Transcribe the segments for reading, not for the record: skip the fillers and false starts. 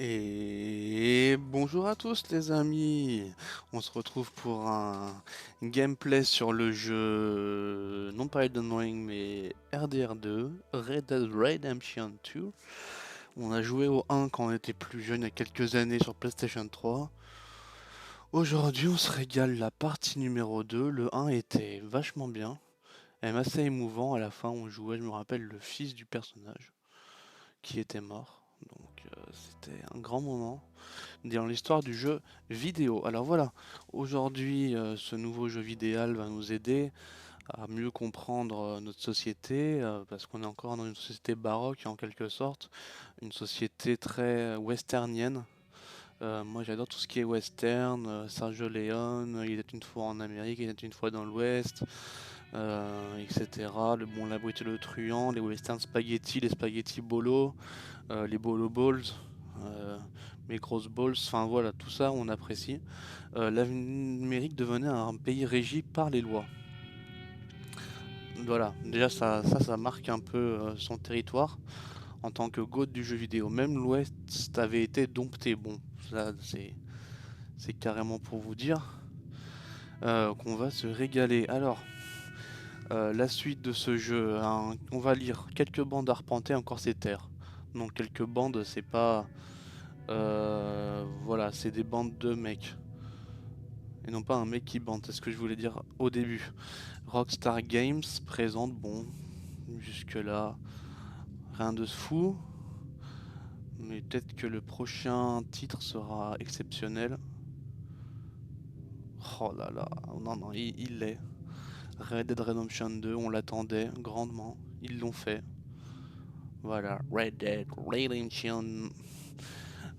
Et bonjour à tous les amis, on se retrouve pour un gameplay sur le jeu, non pas Elden Ring mais RDR2, Red Dead Redemption 2. On a joué au 1 quand on était plus jeune il y a quelques années sur PlayStation 3. Aujourd'hui on se régale la partie numéro 2, le 1 était vachement bien, même assez émouvant, à la fin on jouait, je me rappelle, le fils du personnage qui était mort. Donc c'était un grand moment dans l'histoire du jeu vidéo. Alors voilà, aujourd'hui, ce nouveau jeu vidéo va nous aider à mieux comprendre notre société, parce qu'on est encore dans une société baroque en quelque sorte, une société très westernienne. Moi j'adore tout ce qui est western, Sergio Leone, il était une fois en Amérique, il était une fois dans l'Ouest, etc. La brute et le truand, les western spaghetti, les spaghetti bolo, les bolo balls, euh, mes grosses balls, enfin voilà, tout ça on apprécie. L'Amérique devenait un pays régi par les lois. Voilà, déjà ça marque un peu son territoire en tant que goat du jeu vidéo. Même l'Ouest avait été dompté. Bon, ça c'est carrément pour vous dire qu'on va se régaler. Alors, la suite de ce jeu, hein, on va lire quelques bandes arpentées, encore ces terres. Donc quelques bandes, c'est pas... voilà, c'est des bandes de mecs. Et non pas un mec qui bande, c'est ce que je voulais dire au début. Rockstar Games présente, bon, jusque-là, rien de fou. Mais peut-être que le prochain titre sera exceptionnel. Oh là là, non, non, il l'est. Red Dead Redemption 2, on l'attendait grandement. Ils l'ont fait. Voilà, Red Dead Redemption.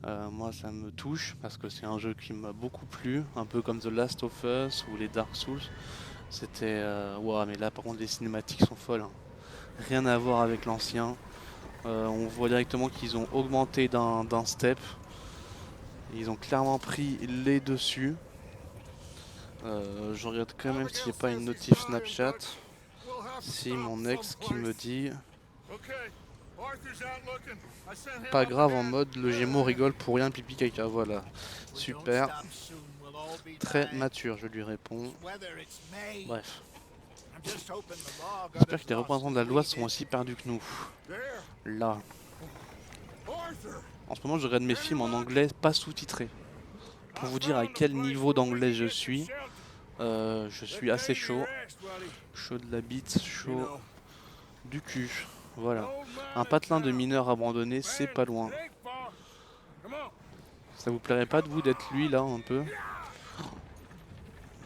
Moi, ça me touche parce que c'est un jeu qui m'a beaucoup plu, un peu comme The Last of Us ou les Dark Souls. C'était. Ouah, mais là, par contre, les cinématiques sont folles, hein. Rien à voir avec l'ancien. On voit directement qu'ils ont augmenté d'un step. Ils ont clairement pris les dessus. Je regarde quand même s'il n'y a pas une notif Snapchat. Si mon ex qui me dit pas grave en mode le Gémeaux rigole pour rien pipi caca. Voilà, super, très mature, je lui réponds. Bref, j'espère que les représentants de la loi sont aussi perdus que nous. Là, en ce moment je regarde mes films en anglais pas sous-titré. Pour vous dire à quel niveau d'anglais je suis assez chaud. Chaud de la bite, chaud du cul. Voilà. Un patelin de mineurs abandonnés, c'est pas loin. Ça vous plairait pas de vous d'être lui là un peu?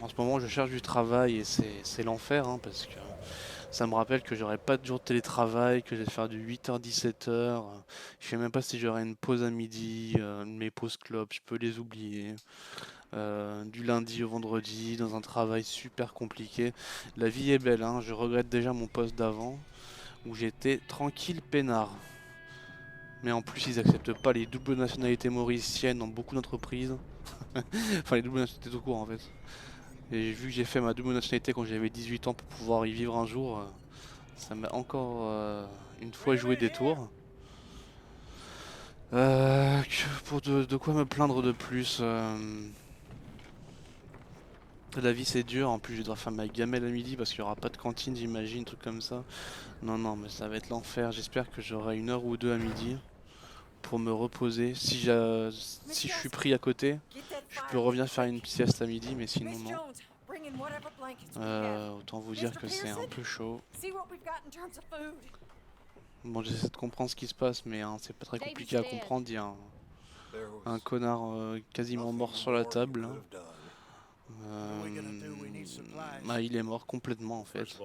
En ce moment je cherche du travail et c'est l'enfer, hein, parce que ça me rappelle que j'aurai pas de jour de télétravail, que je vais faire du 8h-17h. Je sais même pas si j'aurai une pause à midi, mes pauses clopes, je peux les oublier. Du lundi au vendredi, dans un travail super compliqué. La vie est belle, hein. Je regrette déjà mon poste d'avant, où j'étais tranquille peinard. Mais en plus, ils acceptent pas les doubles nationalités mauriciennes dans beaucoup d'entreprises. Enfin, les doubles nationalités tout court en fait. Et vu que j'ai fait ma double nationalité quand j'avais 18 ans pour pouvoir y vivre un jour, ça m'a encore une fois joué des tours. Pour de quoi me plaindre de plus, la vie c'est dur, en plus je dois faire ma gamelle à midi parce qu'il n'y aura pas de cantine, j'imagine, un truc comme ça. Non, non, mais ça va être l'enfer. J'espère que j'aurai une heure ou deux à midi pour me reposer. Si je suis pris à côté, je peux revenir faire une sieste à midi, mais sinon non. Autant vous dire que c'est un peu chaud. Bon, j'essaie de comprendre ce qui se passe, mais hein, c'est pas très compliqué à comprendre. Il y a un connard quasiment mort sur la table, hein. Bah, il est mort complètement en fait.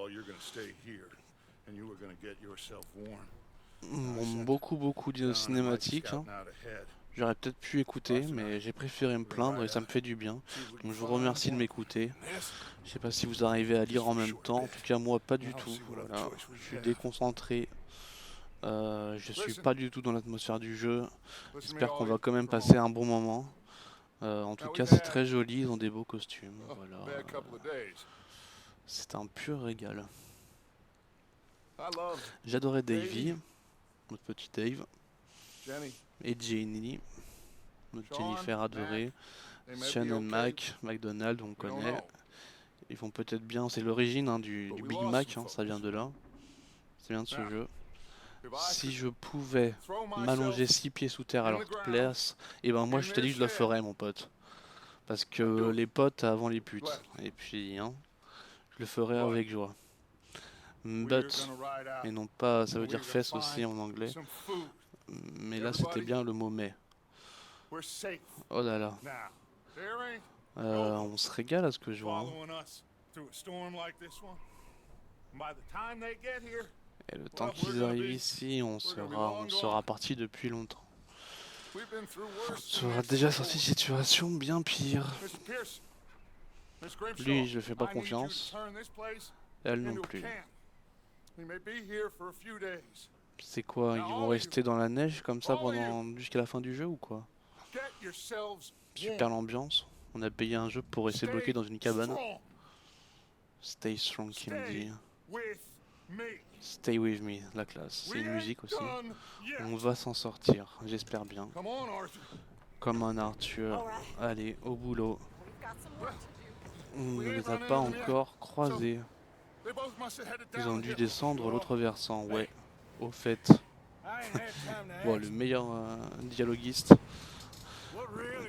Bon, beaucoup de cinématiques, hein. J'aurais peut-être pu écouter, mais j'ai préféré me plaindre et ça me fait du bien. Donc je vous remercie de m'écouter. Je sais pas si vous arrivez à lire en même temps, en tout cas moi pas du tout. Voilà, je suis déconcentré. Je suis pas du tout dans l'atmosphère du jeu. J'espère qu'on va quand même passer un bon moment. En tout cas, c'est très joli, ils ont des beaux costumes. Voilà, c'est un pur régal. J'adorais Davy, notre petit Dave, et Jenny. notre Jennifer adorée. Sean et Mac, McDonald's, on connaît. Ils vont peut-être bien, c'est l'origine hein, du Big Mac, hein, ça vient de là. Ça vient de ce jeu. Si je pouvais m'allonger 6 pieds sous terre à leur place, et ben moi je te dis que je le ferais mon pote. Parce que les potes avant les putes. Et puis, hein, je le ferais avec joie. But, et non pas, ça veut dire fesses aussi en anglais. Mais là c'était bien le mot mais. Oh là là. On se régale à ce que je vois. Hein. Et le temps qu'ils arrivent ici, on sera parti depuis longtemps. On sera déjà sorti de situation bien pire. Lui, je fais pas confiance. Elle non plus. C'est quoi? Ils vont rester dans la neige comme ça jusqu'à la fin du jeu ou quoi? Super l'ambiance. On a payé un jeu pour rester bloqué dans une cabane. Stay strong, qui me dit. Stay with me, la classe. C'est une musique aussi. On va s'en sortir, j'espère bien. Comme un Arthur. Allez, au boulot. On ne les a pas encore croisés. Ils ont dû descendre l'autre versant, ouais. Au fait. Bon, le meilleur dialoguiste.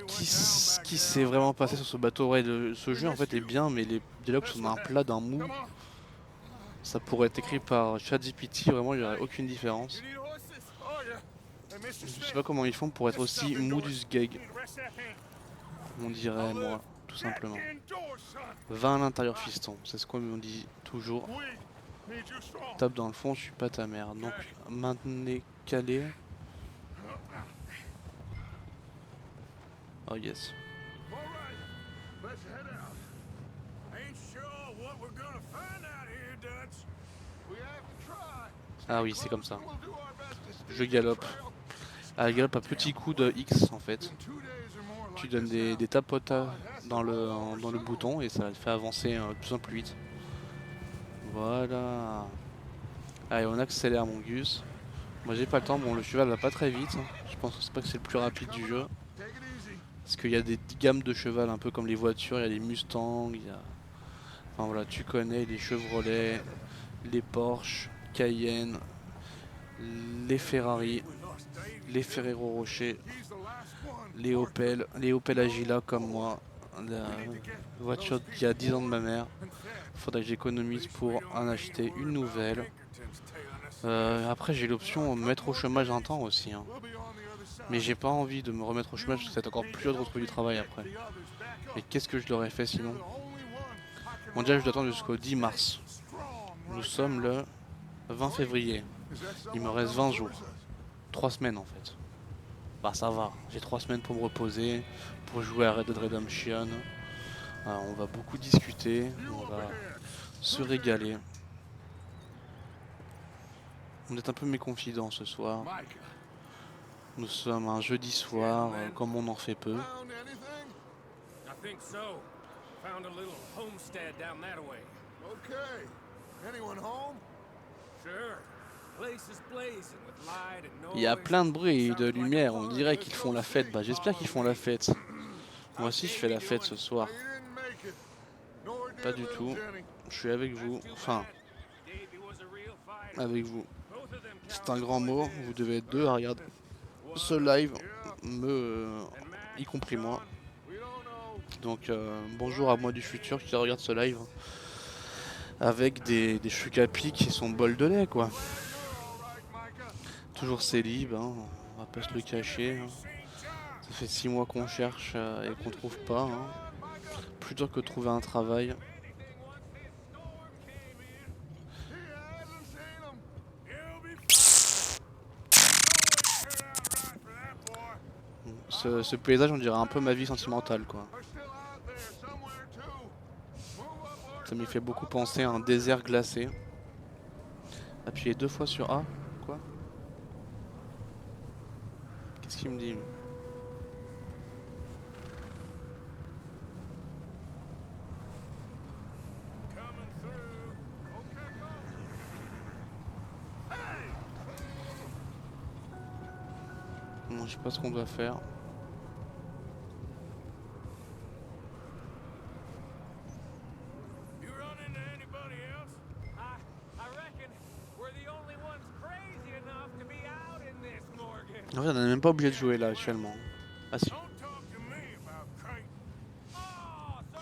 Qui s'est vraiment passé sur ce bateau? Ouais, ce jeu en fait est bien, mais les dialogues sont d'un plat, d'un mou. Ça pourrait être écrit par ChatGPT, vraiment il n'y aurait aucune différence. Je sais pas comment ils font pour être aussi mou du sgeg. On dirait moi, tout simplement. Va à l'intérieur fiston, c'est ce qu'on me dit toujours. Tape dans le fond, je suis pas ta mère. Donc maintenez calé. Oh yes. Ah oui, c'est comme ça. Je galope. Ah, galope à petit coup de X en fait. Tu donnes des tapotes dans le bouton et ça te fait avancer de plus en plus vite. Voilà. Allez, on accélère mon Gus. Moi j'ai pas le temps, bon le cheval va pas très vite. Je pense que c'est pas que c'est le plus rapide du jeu. Parce qu'il y a des gammes de cheval un peu comme les voitures, il y a les Mustangs, il y a... Enfin voilà, tu connais les Chevrolet, les Porsche, Cayenne, les Ferrari, les Ferrero Rocher, les Opel Agila comme moi, la voiture qui a 10 ans de ma mère. Faudrait que j'économise pour en acheter une nouvelle. Après j'ai l'option de me mettre au chômage un temps aussi. Hein. Mais j'ai pas envie de me remettre au chômage parce que c'est encore plus dur de retrouver du travail après. Et qu'est-ce que je l'aurais fait sinon? Bon déjà je dois attendre jusqu'au 10 mars. Nous sommes le 20 février. Il me reste 20 jours. 3 semaines en fait. Bah ça va, j'ai 3 semaines pour me reposer, pour jouer à Red Dead Redemption. On va beaucoup discuter, on va se régaler. On est un peu mes confidents ce soir. Nous sommes un jeudi soir, comme on en fait peu. Il y a plein de bruit et de lumière, on dirait qu'ils font la fête. Bah j'espère qu'ils font la fête. Moi aussi je fais la fête ce soir. Pas du tout. Je suis avec vous. Enfin, avec vous. C'est un grand mot, vous devez être deux à regarder ce live, y compris moi. Donc bonjour à moi du futur qui regarde ce live. Avec des Chucapi qui sont bol de lait quoi. Toujours célib, hein, on va pas se le cacher. Hein. Ça fait 6 mois qu'on cherche et qu'on trouve pas. Hein. Plutôt que de trouver un travail. Ce paysage on dirait un peu ma vie sentimentale quoi. Ça m'y fait beaucoup penser à un désert glacé. Appuyez 2 fois sur A. Quoi? Qu'est-ce qu'il me dit? Bon, je sais pas ce qu'on doit faire. En fait, on n'est même pas obligé de jouer là actuellement. Ah si,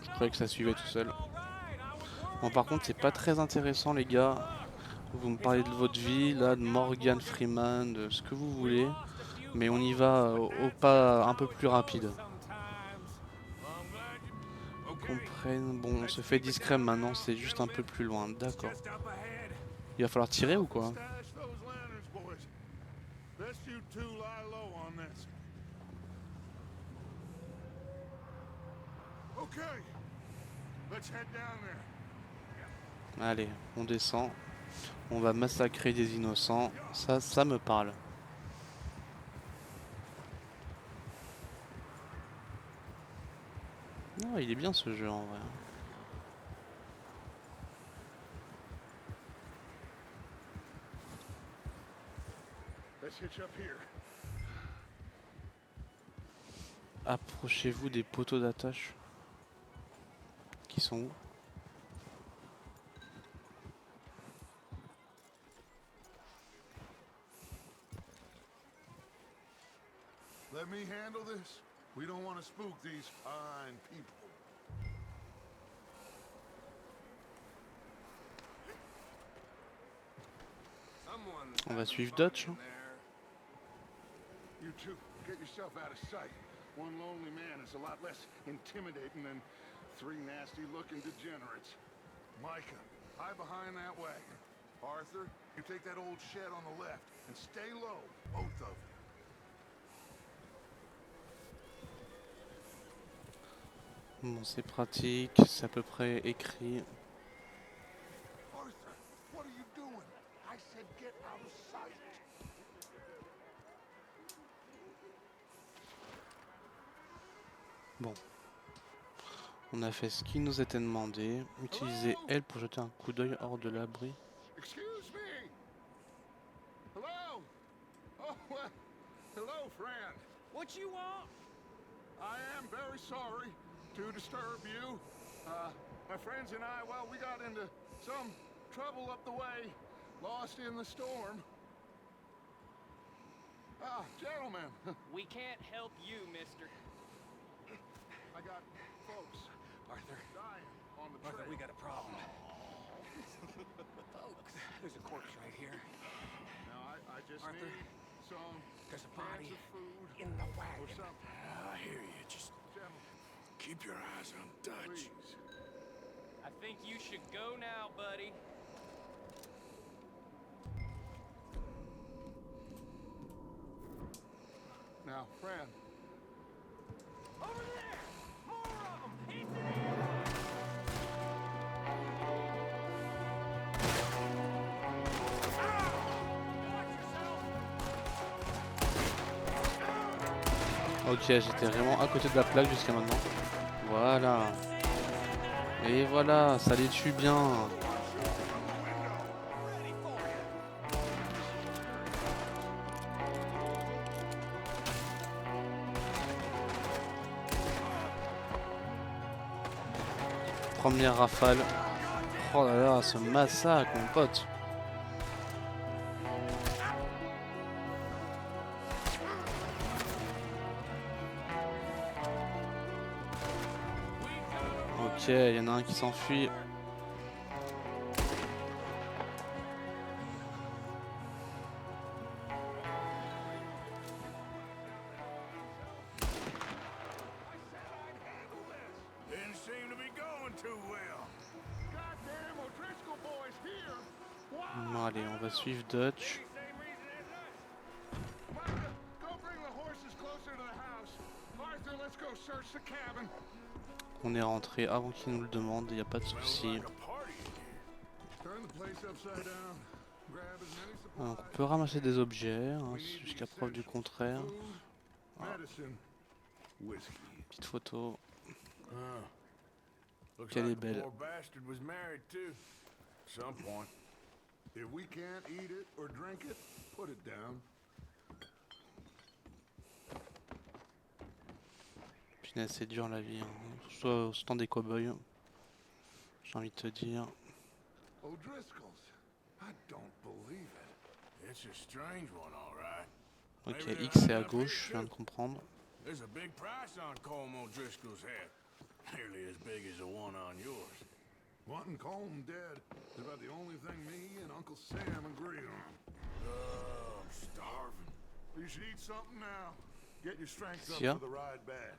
je croyais que ça suivait tout seul. Bon, par contre, c'est pas très intéressant, les gars. Vous me parlez de votre vie, là, de Morgan Freeman, de ce que vous voulez. Mais on y va au pas un peu plus rapide. Comprennent. Bon, on se fait discret maintenant, c'est juste un peu plus loin. D'accord. Il va falloir tirer ou quoi? Allez, on descend. On va massacrer des innocents. Ça me parle. Ah, il est bien ce jeu en vrai. Approchez-vous des poteaux d'attache. Qui sont où? Let me handle this. We don't want to spook these fine people. On va suivre Dutch. You two, get yourself out of sight. One lonely man is a lot less intimidating than three nasty-looking degenerates. Micah, hide behind that wagon. Arthur, you take that old shed on the left and stay low, both of you. Bon, c'est pratique, c'est à peu près écrit. Arthur, what are you doing? I said get out of sight. Bon. On a fait ce qui nous était demandé. Utiliser L pour jeter un coup d'œil hors de l'abri. Excuse me. Hello? Oh, well, hello, friend. What you want? I am very sorry to disturb you. My friends and I, well, we got into some trouble up the way, lost in the storm. Ah, gentlemen, We can't help you, mister. I got folks Arthur, dying on the Arthur, trail. we got a problem. Folks, there's a corpse right here. Now, I just Arthur, need some there's a cans body of food in the or wagon. something. I hear you. Just Gentlemen, keep your eyes on Dutch. please. I think you should go now, buddy. Now, friend, Over there! More of them! He's there! Ok, j'étais vraiment à côté de la plaque jusqu'à maintenant. Voilà. Et voilà, ça les tue bien. Première rafale. Oh là là, ce massacre, mon pote. Ok, il y en a un qui s'enfuit. Didn't seem to be going too well. goddamn O'Driscoll boys here. Wow. Bon, allez, on va suivre Dutch. Micah, go bring the horses closer to the house. Arthur, let's go search the cabin. On est rentré avant qu'il nous le demande, il n'y a pas de souci. Like a party in here. Turn the place upside down. Grab as many On supplies. peut ramasser des objets, hein, We need the jusqu'à preuve du essentials. contraire. Food, medicine, whiskey. Petite photo. Looks Qu'elle est like the belle. poor bastard was married too. At some point. If we can't eat it or drink it, put it down. Punaise, c'est dur la vie. Hein. Soit au stand des cow-boys. J'ai envie de te dire. O'Driscoll's. I don't believe it. It's a strange one, all right. Ok, Maybe X c'est they're à up here, gauche, je viens de too. comprendre. There's a big price on Colm O'Driscoll's head. Nearly as big as the one on yours. Wanting Colm dead is about the only thing me and Uncle Sam agree on. I'm starving. You should eat something now. Get your strength up Yeah. for the ride back.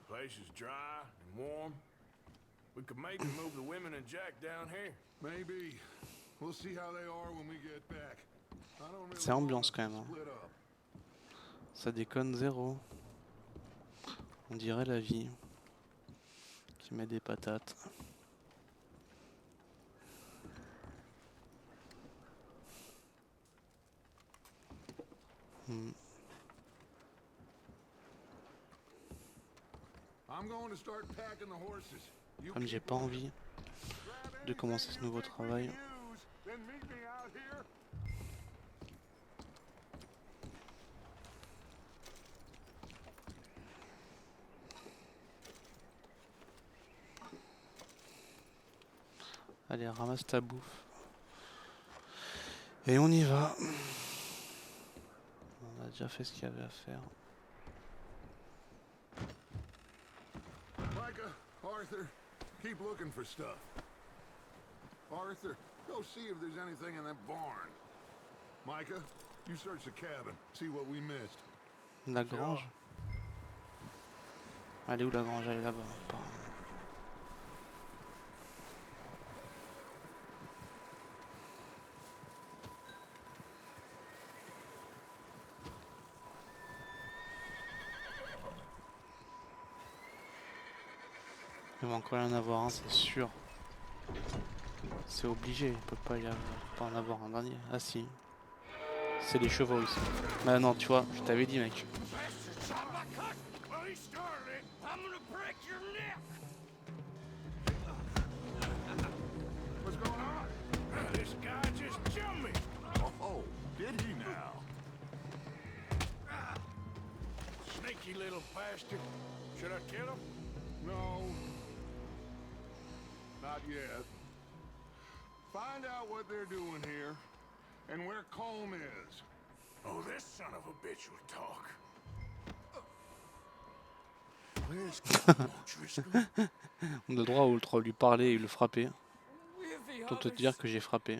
Place is dry and warm. We could maybe move the women and Jack down here. Maybe. We'll see how they are when we get back. I don't really C'est ambiance want quand us même, to hein. split up. Ça déconne zéro. On dirait la vie qui met des patates. Hmm. I'm going to start packing the horses. You Comme j'ai keep pas looking. envie Grab de commencer anything ce nouveau you think we travail. can use, then meet me out here. Allez, ramasse ta bouffe. Et on y va. On a déjà fait ce qu'il y avait à faire. Micah, Arthur, keep looking for stuff. Arthur, go see if there's anything in that barn. Micah, you search the cabin, see what we missed. La grange. Elle est où la grange? Elle est là-bas. Apparemment. Il va encore y en avoir un, c'est sûr. C'est obligé, il peut pas pas en avoir un dernier. Ah si. C'est les chevaux ici. Bah non, tu vois, je t'avais dit mec. Bastard son of a cunt! Well, he started it. I'm gonna break your neck! What's going on? This guy just jumped me. Oh, did he now? Sneaky little bastard. Should I kill him? No. Not yet. Find out what they're doing here, and where Colm is. Oh, this son of a bitch will talk. Where's Colm O'Driscoll? On a le droit à lui parler et le frapper. With the Autant te others dire que j'ai frappé.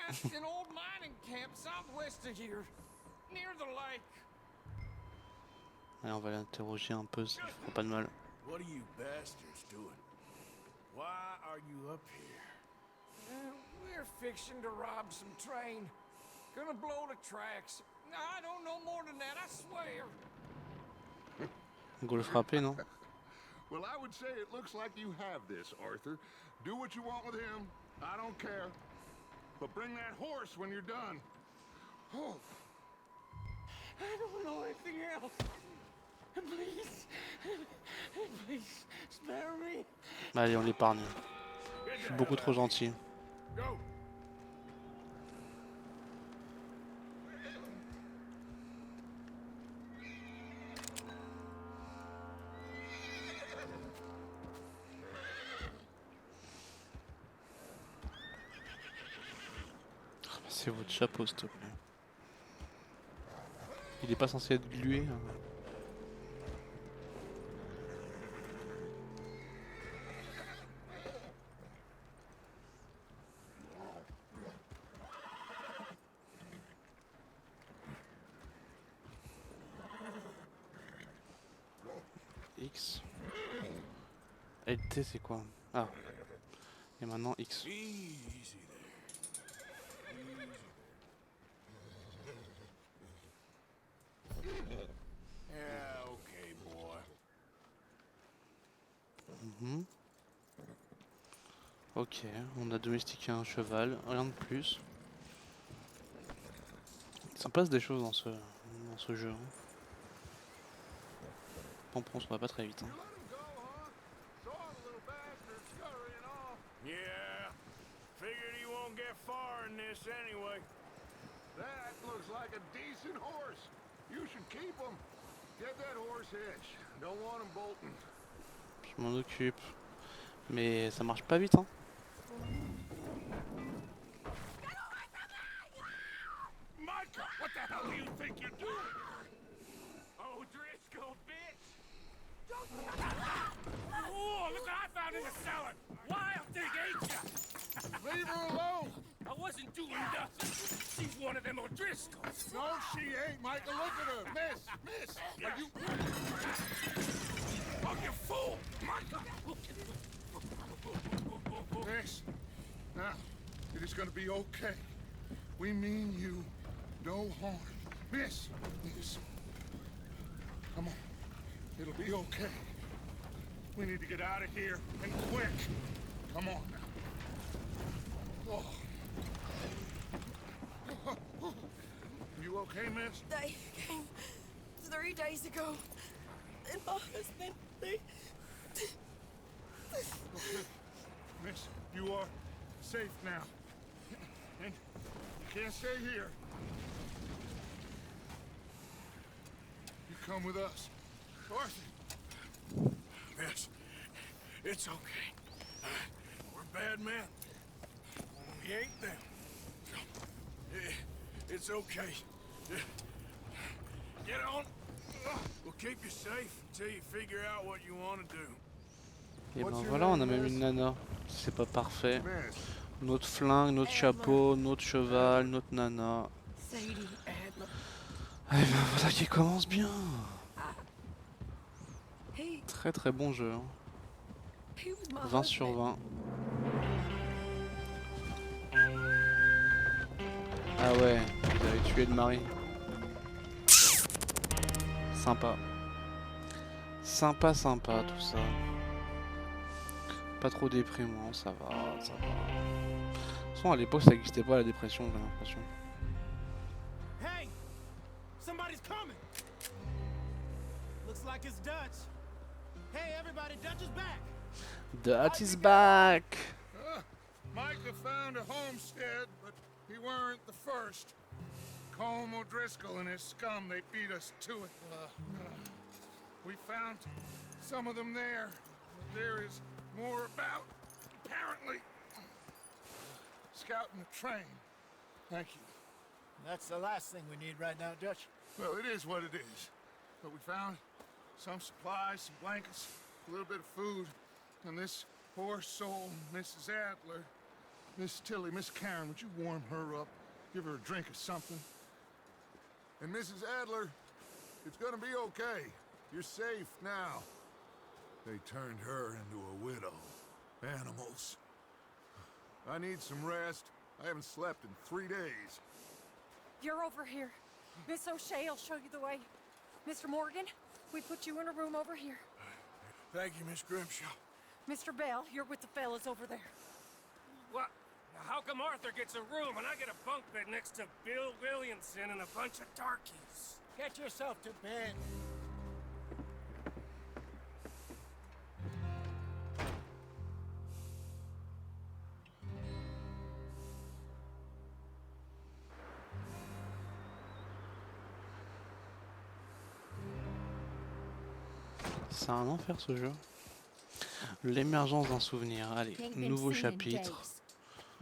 at an old mining camp southwest of here, near the lake. Allez, on va l'interroger un peu, ça lui fera pas de mal. What are you bastards doing? Why are you up here? We're fixing to rob some train. Gonna blow the tracks. I don't know more than that, I swear. Go le frapper, non? Well, I would say it looks like you have this, Arthur. Do what you want with him. I don't care. But bring that horse when you're done. Oh, I don't know anything else. Please, please, spare me. Allez, on l'épargne. Je suis beaucoup trop gentil. Go! C'est votre chapeau, s'il te plaît. Il est pas censé être glué, hein. X. LT c'est quoi? Ah. Et maintenant X. Easy there. Yeah, okay, boy. Mhm. Ok, on a domestiqué un cheval, rien de plus. Il s'en passe des choses dans ce jeu, hein. Pompon, ça va pas très vite, hein. you let him go, huh? Saw the little bastard scurrying off. Yeah, figured he won't get far in this anyway. That looks like a decent horse. You should keep them. Get that horse hitch. Don't want him bolting. Je m'en occupe. Mais ça marche pas vite, hein. Micah, what the hell do you think you're doing? Oh, Driscoll, bitch! Oh, look what I found in the cellar! Wild thing, ain't ya? Leave her alone. I wasn't doing nothing. She's one of them O'Driscolls. No, she ain't, Micah. Look at her. Miss. Are you... Oh, you fool! Micah! Miss. Now, it is gonna be okay. We mean you no harm. Miss. Come on. It'll be okay. We need to get out of here, and quick. Come on now. Oh. You okay, miss? They came 3 days ago. And my husband, they... Okay. Miss, you are safe now. And you can't stay here. You come with us. Arthur. Miss, it's okay. We're bad men. We ain't them. It's okay. Get on. We'll keep you safe until you figure out what you want to do. Et ben What's your voilà, on a name, même miss? une nana. C'est pas parfait. Miss. Notre flingue, notre chapeau, notre cheval, notre nana. Sadie Adler. Et ben voilà qui commence bien. He Très bon jeu. Hein. was my 20 sur husband. 20. Ah ouais, vous avez tué le mari. Sympa. Sympa tout ça. Pas trop déprimant, ça va. De toute façon, à l'époque, ça n'existait pas la dépression, j'ai l'impression. Hey! Somebody's coming! Looks like it's Dutch. Hey, everybody, Dutch is back! Dutch is back! Micah found a homestead, but he weren't the first. Colm O'Driscoll and his scum, they beat us to it. We found some of them there. But there is more about, apparently. Scouting the train. Thank you. That's the last thing we need right now, Dutch. Well, it is what it is. But we found some supplies, some blankets, a little bit of food, and this poor soul, Mrs. Adler. Miss Tilly, Miss Karen, would you warm her up? Give her a drink or something? And Mrs. Adler, it's gonna be okay. You're safe now. They turned her into a widow. Animals. I need some rest. I haven't slept in 3 days. You're over here. Miss O'Shea will show you the way. Mr. Morgan, we put you in a room over here. Thank you, Miss Grimshaw. Mr. Bell, you're with the fellas over there. What? Now, how come Arthur gets a room and I get a bunk bed next to Bill Williamson and a bunch of darkies? Get yourself to bed. C'est un enfer ce jeu. L'émergence d'un souvenir. Allez, nouveau chapitre.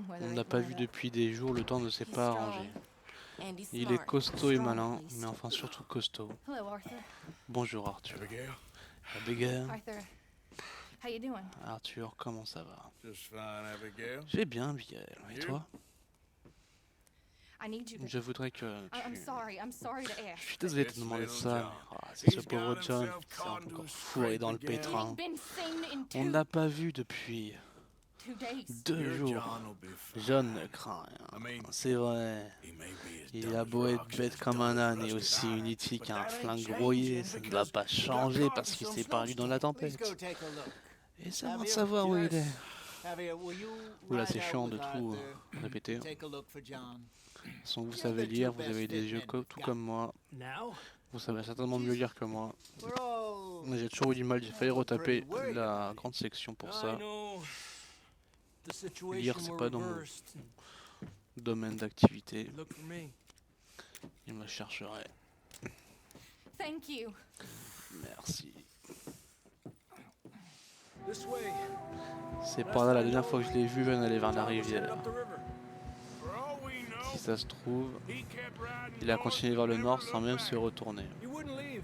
On ne l'a pas vu depuis des jours, le temps ne s'est pas arrangé. Il est costaud et malin, mais enfin surtout costaud. Hello, Arthur. Bonjour Arthur. Abigail? Abigail. Arthur, how you doing? Arthur, comment ça va? Just fine, Abigail. J'ai bien, Abigail. Et toi? I need you to... Je voudrais que I'm tu... sorry to Je ask. suis désolé de te demander ça, mais c'est ce pauvre John qui s'est encore fourré dans le pétrin. Been seen in On ne two l'a pas vu depuis 2 days. 2 Your jours. John will be fine. John ne craint rien. C'est vrai. He may be as Il dumb a as beau être rocks bête and comme un dumb as âne et rusted aussi iron, unique but qu'un that ain't flingue changing brouillé, ça ne va because pas we changer got parce caught qu'il in s'est some perdu dans la Please tempête. go take a look. Et ça va Javier? savoir où il est. Javier, will you Oula, ride c'est out chiant with de tout Arthur? répéter. Take a look for John. Sans que vous savez lire, vous avez des yeux tout comme moi. Now? Vous savez certainement mieux lire que moi. We're all... J'ai toujours eu du mal, j'ai failli retaper la grande section pour I ça. know. The situation Lire, c'est were pas dans mon reversed. domaine d'activité. Look for me. Il me chercherait. Thank you. Merci. This way. C'est par là, la dernière fois que je l'ai vu, on allait vers la rivière. For all we know, Si ça se trouve, he kept riding il a north continué and vers le never nord sans looked même back. se retourner. You wouldn't leave.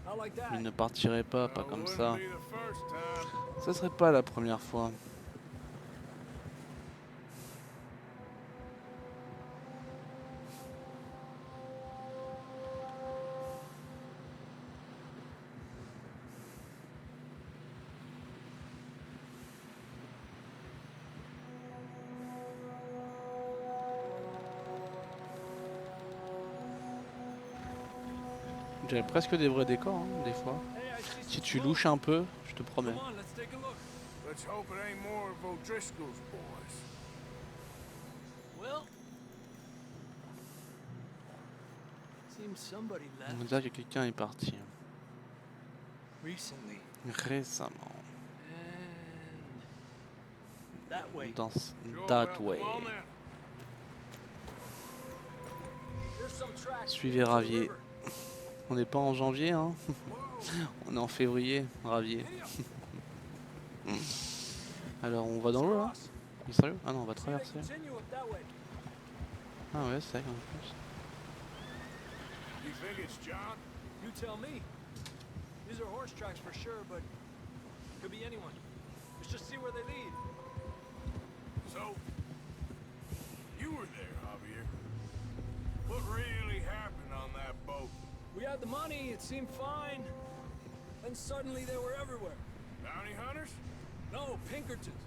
Not like that. Il ne partirait pas comme Wouldn't ça. be the first time. Ça serait pas la première fois. J'avais presque des vrais décors, hein, des fois. Hey, I see Si some tu smoke. louches un peu, je te promets. Come on, let's take a look. Let's hope it ain't more of O'Driscoll's boys. Well, seems somebody On left dirait que quelqu'un est parti. recently. Récemment. And that way. Dans Sure, that well, way. come on then. Here's some tracks. Suivez Ravier. On n'est pas en janvier, hein. On est en février, Ravier. Alors on va dans l'eau là? Mais sérieux? Ah non, on va traverser. Continue up that way. Ah ouais, c'est vrai qu'en plus. You think it's John? You tell me. These are horse tracks for sure, but could be anyone. Let's just see where they lead. So, you were there, Javier. What really happened on that boat? We had the money, it seemed fine. Then suddenly they were everywhere. Bounty hunters? No, Pinkertons.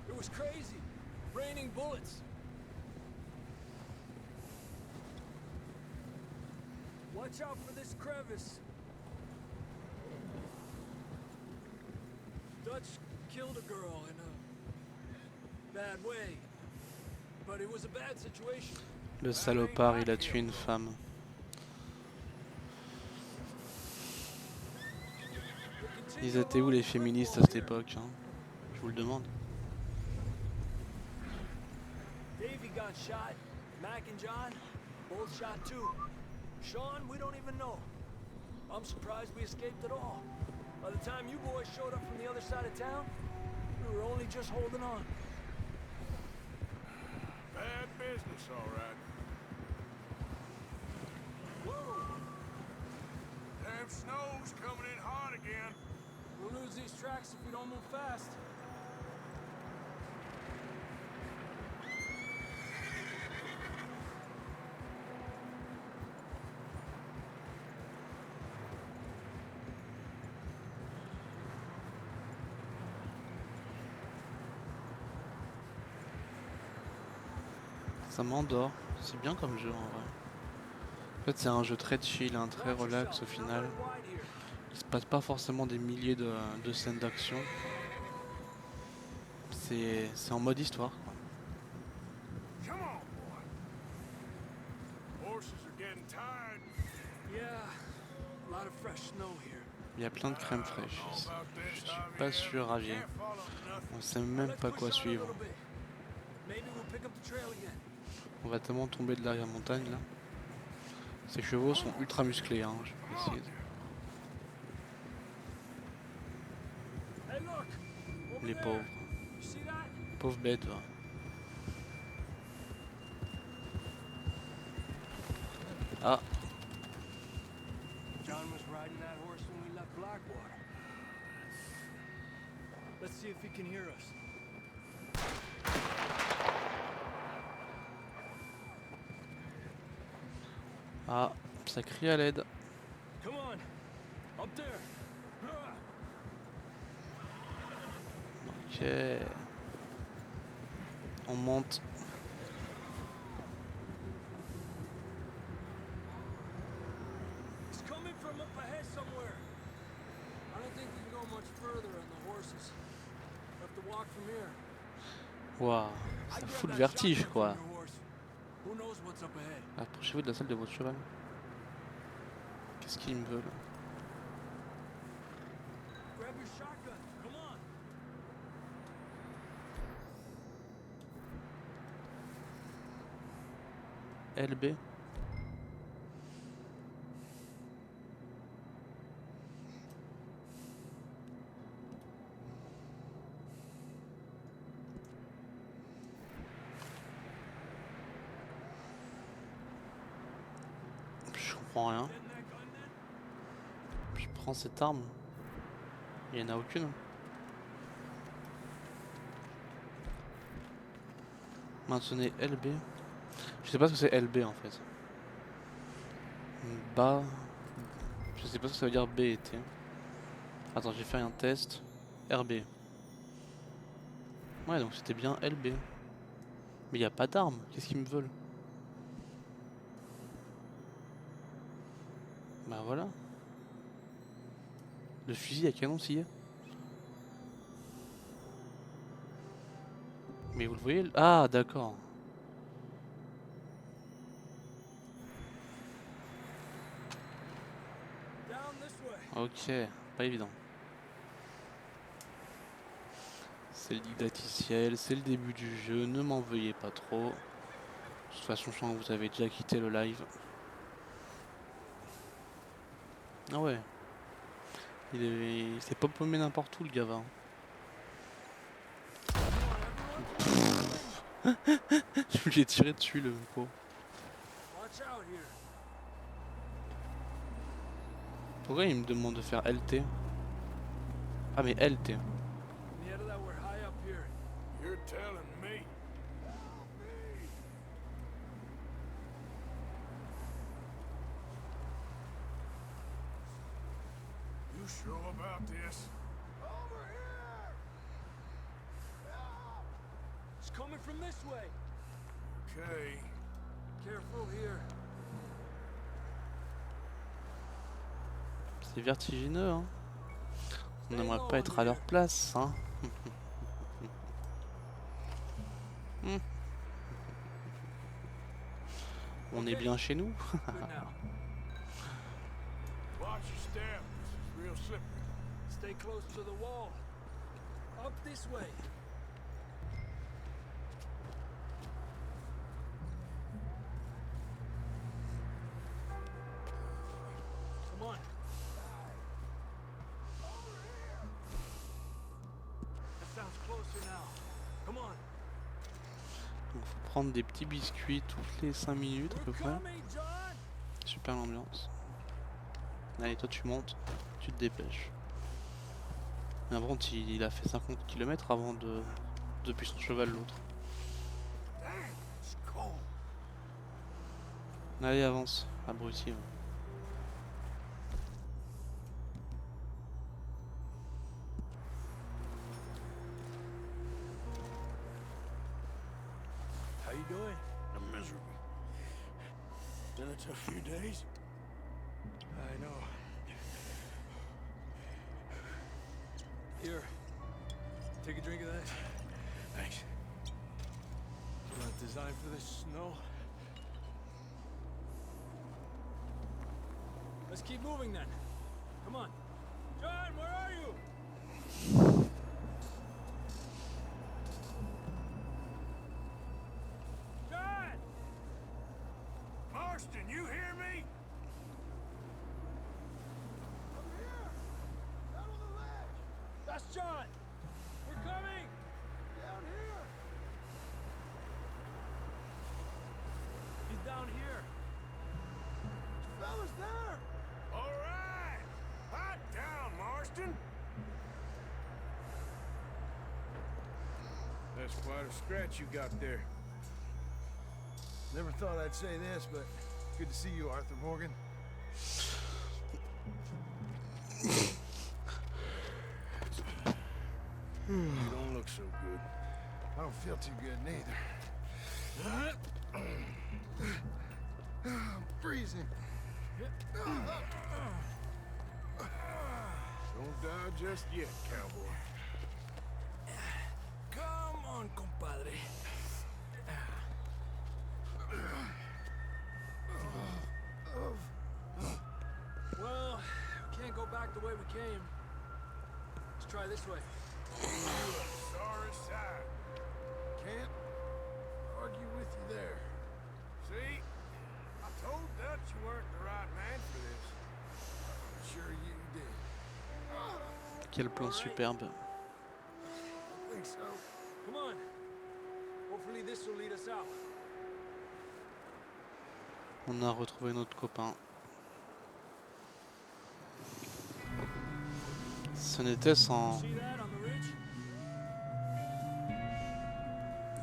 It was crazy. Raining bullets. Watch out for this crevice. Dutch killed a girl in a bad way. But it was a bad situation. Le salopard, il a tué une femme. Ils étaient où les féministes à cette époque, hein? Je vous le demande. Davey got shot. Mac and John, both shot too. Sean, we don't even know. I'm surprised we escaped at all. By the time you boys showed up from the other side of town, we were only just holding on. Bad business, all right. Whoa! Damn snow's coming in hot again. We'll lose these tracks if we don't move fast. Ça m'endort. C'est bien comme jeu en vrai. En fait, c'est un jeu très chill, hein, très relax au final. Il se passe pas forcément des milliers de scènes d'action. C'est en mode histoire, quoi. Come on, boy. Horses are getting tired. Yeah, a lot of fresh snow here. Il y a plein de crème fraîche All ici. about Je this, suis Javier. pas sûr, Ravier. Can't follow nothing. On sait même Let's pas push quoi on a suivre. little bit. Maybe we'll pick up the trail again. On va tellement tomber de l'arrière-montagne là. Ces chevaux sont ultra musclés, hein, je précise. Hey, look! Over Les there. pauvres. You see that? Pauvres bêtes, va. Ah, John was riding that horse when we left Blackwater. Let's see if he can hear us. ah, ça crie à l'aide. Come on, up there. Ah. Ok. On monte. It's coming from up ahead somewhere. I don't think we can go much further on the horses. We'll have to walk from here. Waouh, I'd ça grab fout le that vertige shotgun quoi. from your horse. Who knows what's up ahead? Approchez-vous de la salle de votre cheval. Qu'est-ce qu'ils me veulent? Grab your shotgun. Come on. LB. comprends rien. Puis prends cette arme. Il y en a aucune. Maintenez LB. Je sais pas ce que c'est LB en fait. Bas. Je sais pas ce que ça veut dire B et T. Attends, j'ai fait un test. RB. Ouais, donc c'était bien LB. Mais il n'y a pas d'armes. Qu'est-ce qu'ils me veulent? Bah voilà. Le fusil à canon scié. Mais vous le voyez? Ah, d'accord. Ok, pas évident. C'est le didacticiel, c'est le début du jeu, ne m'en veuillez pas trop. De toute façon, je sens que vous avez déjà quitté le live. Ah ouais. Il s'est pas paumé n'importe où le gamin. Je lui ai tiré dessus le pauvre. Pourquoi il me demande de faire LT? Ah mais LT. You're telling me. You sure about this? Over here! It's coming from this way. Okay. Careful here. C'est vertigineux, hein. On n'aimerait pas être à leur place, hein. On est bien chez nous. Good now. Watch your step. This is real slippery. Stay close to the wall. Up this way. Come on. That sounds closer now. Come on. Donc faut prendre des petits biscuits toutes les 5 minutes à peu We're près. coming, John. Super l'ambiance. Allez, toi tu montes, tu te dépêches. Mais avant, il a fait 50 km avant de depuis son cheval l'autre. It's cold. Allez, avance, abruti. Ouais. How you doing? I'm miserable. Been a tough few days. I know. Here. Take a drink of that. Thanks. Not designed for this snow. Let's keep moving then. Come on. John, where are you? John! Marston, you hear me? I'm here! Down on the ledge! That's John! We're coming! Down here! He's down here. Fellas there! All right. Hot down, Marston. That's quite a scratch you got there. Never thought I'd say this, but good to see you, Arthur Morgan. You don't look so good. I don't feel too good neither. I'm freezing. Don't die just yet, cowboy. Come on, compadre. Well, we can't go back the way we came. Let's try this way. Sorry side. Can't argue with you there. See? I told Dutch you weren't the right man for this. Sure you did. Quel plan superbe. I think so. Come on. Hopefully this will lead us out. On a retrouvé notre copain. Ce n'était sans, See that on the ridge?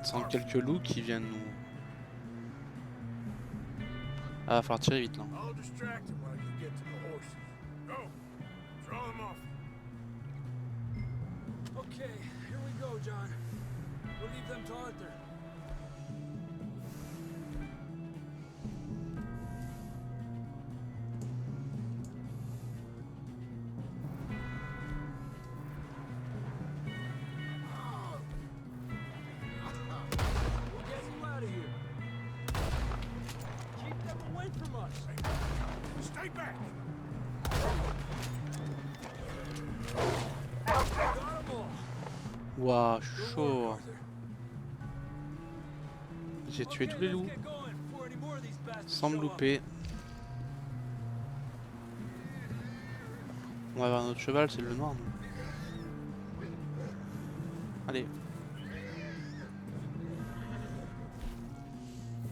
sans quelques loups qui viennent nous... Ah, va falloir tirer vite là. I'll distract them while you get to the horses. Go! Draw them off. Okay, here we go, John. We'll leave them to Arthur. We'll get you out of here. Keep them away from us. Stay back! Got them all. Ouah, Good chaud. work, Arthur. J'ai tué Okay, tous les let's loups get going before any more of these bastards sans me show up. louper. On va avoir notre cheval, c'est le noir. Non allez.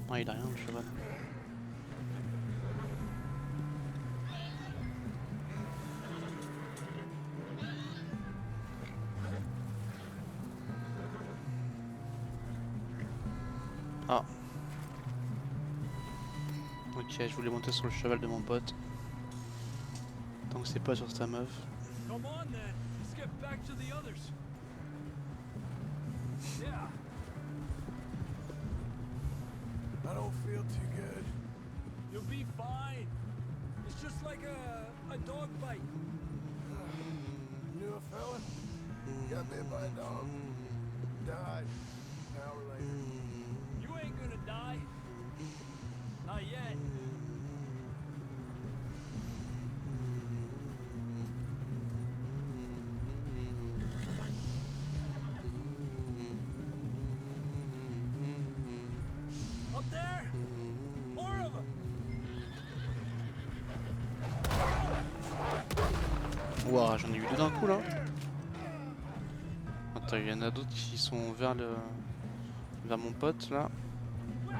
Ah, il a rien le cheval. Ah. Ok, je voulais monter sur le cheval de mon pote. Tant que c'est pas sur sa meuf. Come on then, let's get back to the others. Yeah, I don't feel too good. you'll be fine. It's just like a dog bite. Knew a fella? Got bit by a dog. Died. An hour later. You ain't gonna die. Not yet. Up there? More of them. Ouah, j'en ai eu deux d'un coup là. Attends, il y en a d'autres qui sont vers le... vers mon pote là. Shit,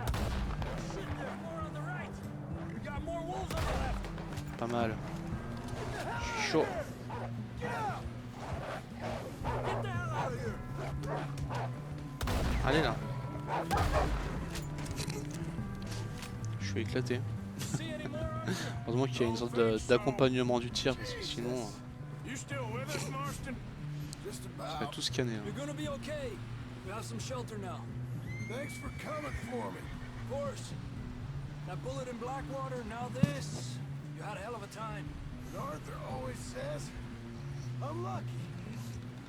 there's more on the right. We got more wolves on the left. Pas mal. Je suis chaud. Get the hell out of here. Allez là. Je suis éclaté. See any more, Arthur? Heureusement qu'il y a une sorte d'accompagnement du tir parce que sinon You still with us, Marston? Just on serait about. tous scannés. You're gonna be okay. We have some shelter now. Thanks for coming for me. Of course. That bullet in Blackwater, now this. You had a hell of a time. And Arthur always says, I'm lucky.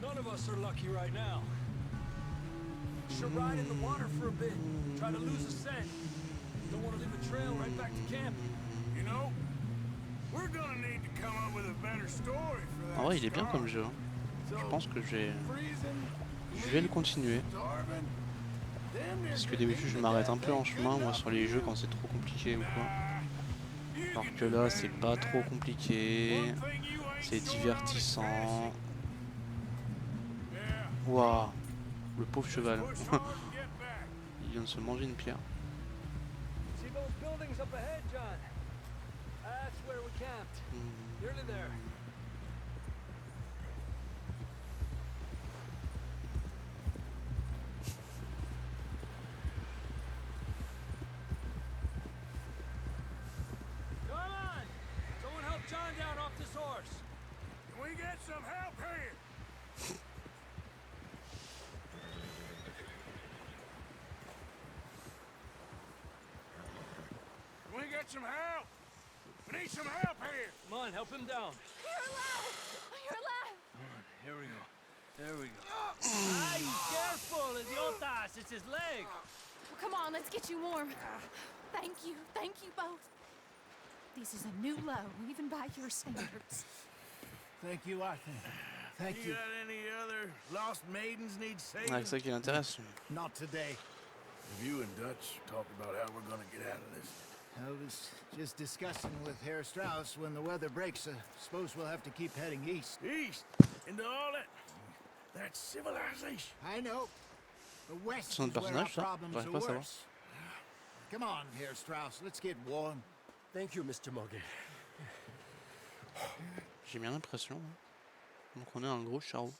None of us are lucky right now. Should ride in the water for a bit. Try to lose a scent. Don't want to leave a trail right back to camp. You know, we're gonna need to come up with a better story for that. En vrai, il est bien scar. comme jeu. Hein. Je So, pense que freezing, je vais le continuer. starving, damn near Parce que good d'habitude, je thing m'arrête that un peu en thing chemin, cleaned moi, up sur les jeux here. quand c'est trop compliqué ou quoi. You Alors can que do là, better c'est than pas that. trop compliqué. One thing you ain't C'est short on is divertissant. passion. Yeah, Waouh, le pauvre cheval. push hard and get back. Il vient de se manger une pierre. See those buildings up ahead, John? That's where we camped. Nearly there. Come on! Someone help John down off this horse. Can we get some help here? Can we get some help? We need some help here. Come on, help him down. You're alive! You're alive! Here we go. There we go. Ay, careful, idiotas! It's his leg. Well, come on, let's get you warm. Thank you. Thank you both. This is a new low, even by your standards. Thank you, Arthur. Thank You you. got any other lost maidens need saving? Ah, c'est ça qui l'intéresse. Not today. Have you and Dutch talked about how we're gonna get out of this? I was just discussing with Herr Strauss when the weather breaks. Suppose we'll have to keep heading east. East into all that civilization. I know. The west C'est un is where our personnage, ça? problems J'arrive are pas à savoir. worse. Come on, Herr Strauss. Let's get warm. Thank you, Mr. Morgan. J'ai bien l'impression. Hein. Donc on est un gros charou.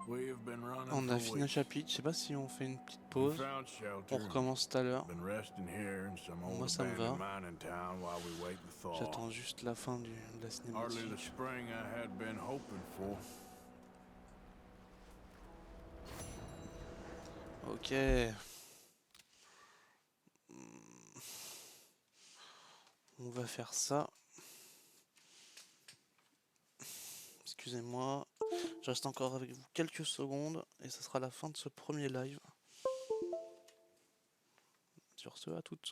We have been running On a for fini un weeks. chapitre, je sais pas si on fait une petite We pause. found shelter. On recommence tout à l'heure. Been resting here in some Moi old ça me va. abandoned mining town while we wait to thaw. J'attends juste la fin de la Hardly the cinématique. spring I had been hoping for. Ok. On va faire ça. Excusez-moi. Je reste encore avec vous quelques secondes et ce sera la fin de ce premier live. Sur ce, à toutes.